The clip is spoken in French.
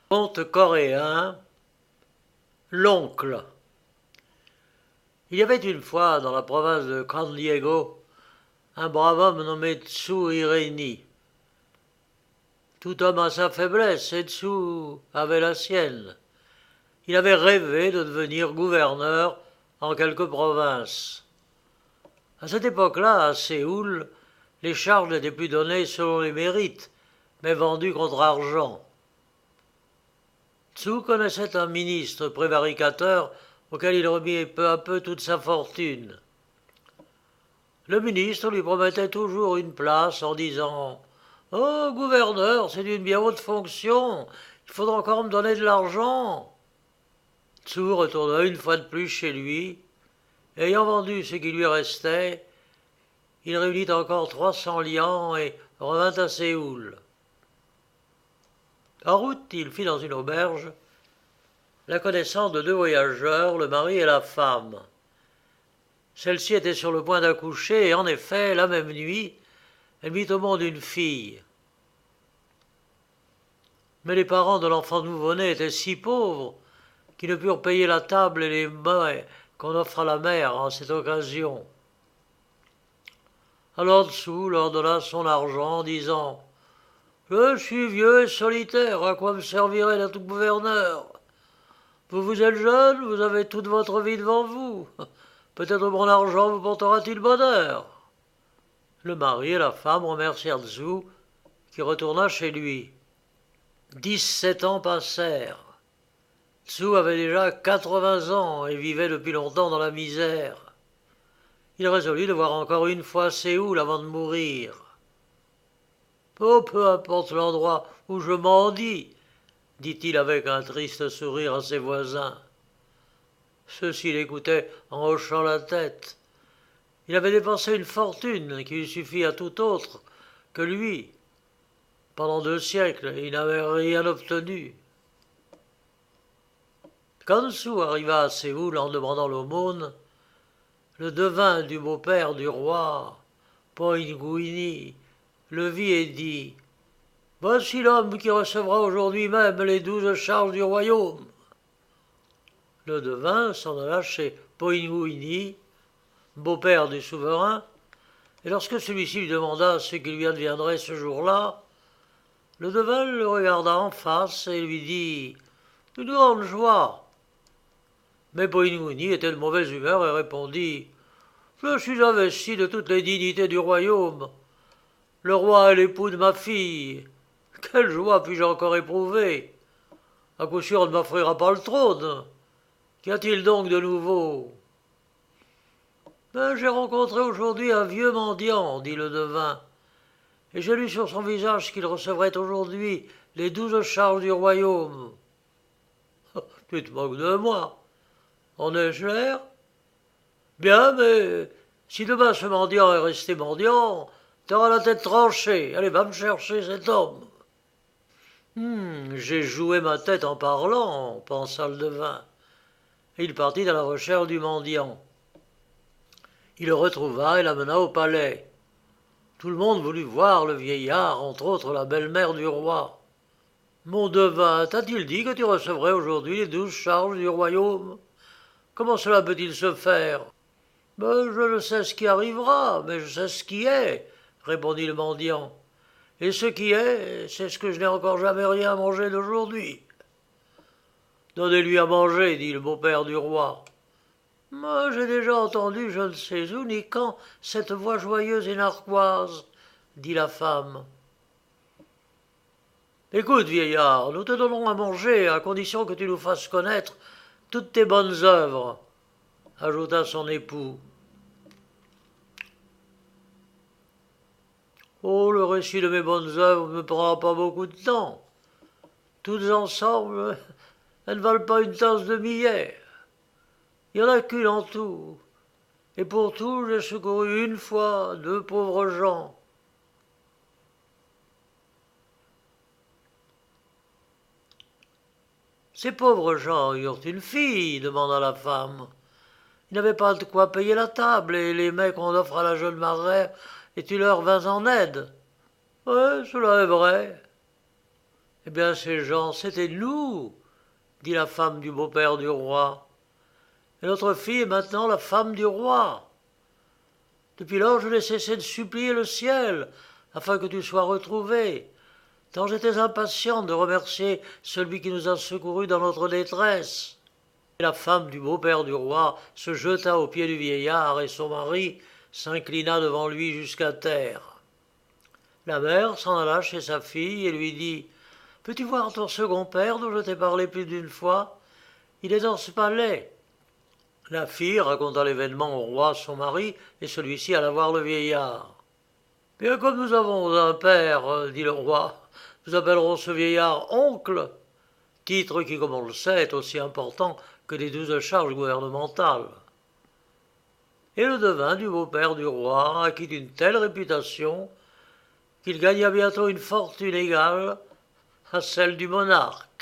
Conte coréen, l'oncle. Il y avait une fois dans la province de San Diego un brave homme nommé Tsu Ireni. Tout homme a sa faiblesse et Tsu avait la sienne. Il avait rêvé de devenir gouverneur en quelque province. À cette époque-là, à Séoul, les charges n'étaient plus données selon les mérites, mais vendues contre argent. Tsu connaissait un ministre prévaricateur auquel il remit peu à peu toute sa fortune. Le ministre lui promettait toujours une place en disant « Oh, gouverneur, c'est d'une bien haute fonction, il faudra encore me donner de l'argent. » Tsu retourna une fois de plus chez lui. Ayant vendu ce qui lui restait, il réunit encore 300 lians et revint à Séoul. En route, il fit dans une auberge la connaissance de deux voyageurs, le mari et la femme. Celle-ci était sur le point d'accoucher et en effet, la même nuit, elle mit au monde une fille. Mais les parents de l'enfant nouveau-né étaient si pauvres qu'ils ne purent payer la table et les mets qu'on offre à la mère en cette occasion. Alors Tsu leur donna son argent en disant « Je suis vieux et solitaire, à quoi me servirait d'être gouverneur ? Vous êtes jeune, vous avez toute votre vie devant vous. Peut-être mon argent vous portera-t-il bonheur. » Le mari et la femme remercièrent Tsu, qui retourna chez lui. 17 ans passèrent. Tsu avait déjà 80 ans et vivait depuis longtemps dans la misère. Il résolut de voir encore une fois Séoul avant de mourir. « Oh, peu importe l'endroit où je mendie, dit-il avec un triste sourire à ses voisins. Ceux-ci l'écoutaient en hochant la tête. Il avait dépensé une fortune qui eût suffi à tout autre que lui. Pendant 2 siècles, il n'avait rien obtenu. Quand Tsu arriva à Séoul en demandant l'aumône, le devin du beau-père du roi, Poingouini, le vit et dit « Voici l'homme qui recevra aujourd'hui même les 12 charges du royaume. » Le devin s'en alla chez Poingouini, beau-père du souverain, et lorsque celui-ci lui demanda ce qui lui adviendrait ce jour-là, le devin le regarda en face et lui dit « Une grande joie. » Mais Poingouini était de mauvaise humeur et répondit « Je suis investi de toutes les dignités du royaume. Le roi est l'époux de ma fille. Quelle joie puis-je encore éprouver? À coup sûr, on ne m'offrira pas le trône. Qu'y a-t-il donc de nouveau? » « J'ai rencontré aujourd'hui un vieux mendiant, dit le devin, et j'ai lu sur son visage qu'il recevrait aujourd'hui les 12 charges du royaume. »« Tu te moques de moi. En ai-je l'air? Bien, mais si demain ce mendiant est resté mendiant, t'auras la tête tranchée. Allez, va me chercher cet homme. » J'ai joué ma tête en parlant, pensa le devin. Et il partit à la recherche du mendiant. Il le retrouva et l'amena au palais. Tout le monde voulut voir le vieillard, entre autres la belle-mère du roi. « Mon devin, t'a-t-il dit que tu recevrais aujourd'hui les 12 charges du royaume? Comment cela peut-il se faire? »« Je ne sais ce qui arrivera, mais je sais ce qui est, répondit le mendiant. Et ce qui est, c'est ce que je n'ai encore jamais rien mangé d'aujourd'hui. »« Donnez-lui à manger, dit le beau-père du roi. »« Moi, j'ai déjà entendu, je ne sais où ni quand, cette voix joyeuse et narquoise, dit la femme. »« Écoute, vieillard, nous te donnons à manger à condition que tu nous fasses connaître toutes tes bonnes œuvres, ajouta son époux. Oh, le récit de mes bonnes œuvres ne me prendra pas beaucoup de temps. Toutes ensemble, elles ne valent pas une tasse de millet. Il n'y en a qu'une en tout. Et pour tout, j'ai secouru une fois 2 pauvres gens. Ces pauvres gens eurent une fille, demanda la femme. Ils n'avaient pas de quoi payer la table et les mets qu'on offre à la jeune mariée, et tu leur vins en aide. Ouais, cela est vrai. Eh bien, ces gens, c'était nous, dit la femme du beau-père du roi. Et notre fille est maintenant la femme du roi. Depuis lors, je n'ai cessé de supplier le ciel afin que tu sois retrouvé, tant j'étais impatient de remercier celui qui nous a secourus dans notre détresse. Et la femme du beau-père du roi se jeta aux pieds du vieillard et son mari s'inclina devant lui jusqu'à terre. La mère s'en alla chez sa fille et lui dit « Peux-tu voir ton second père dont je t'ai parlé plus d'une fois? Il est dans ce palais. » La fille raconta l'événement au roi son mari, et celui-ci alla voir le vieillard. « Bien comme nous avons un père, dit le roi, nous appellerons ce vieillard oncle, titre qui, comme on le sait, est aussi important que les 12 charges gouvernementales. » Et le devin du beau-père du roi acquit une telle réputation qu'il gagna bientôt une fortune égale à celle du monarque.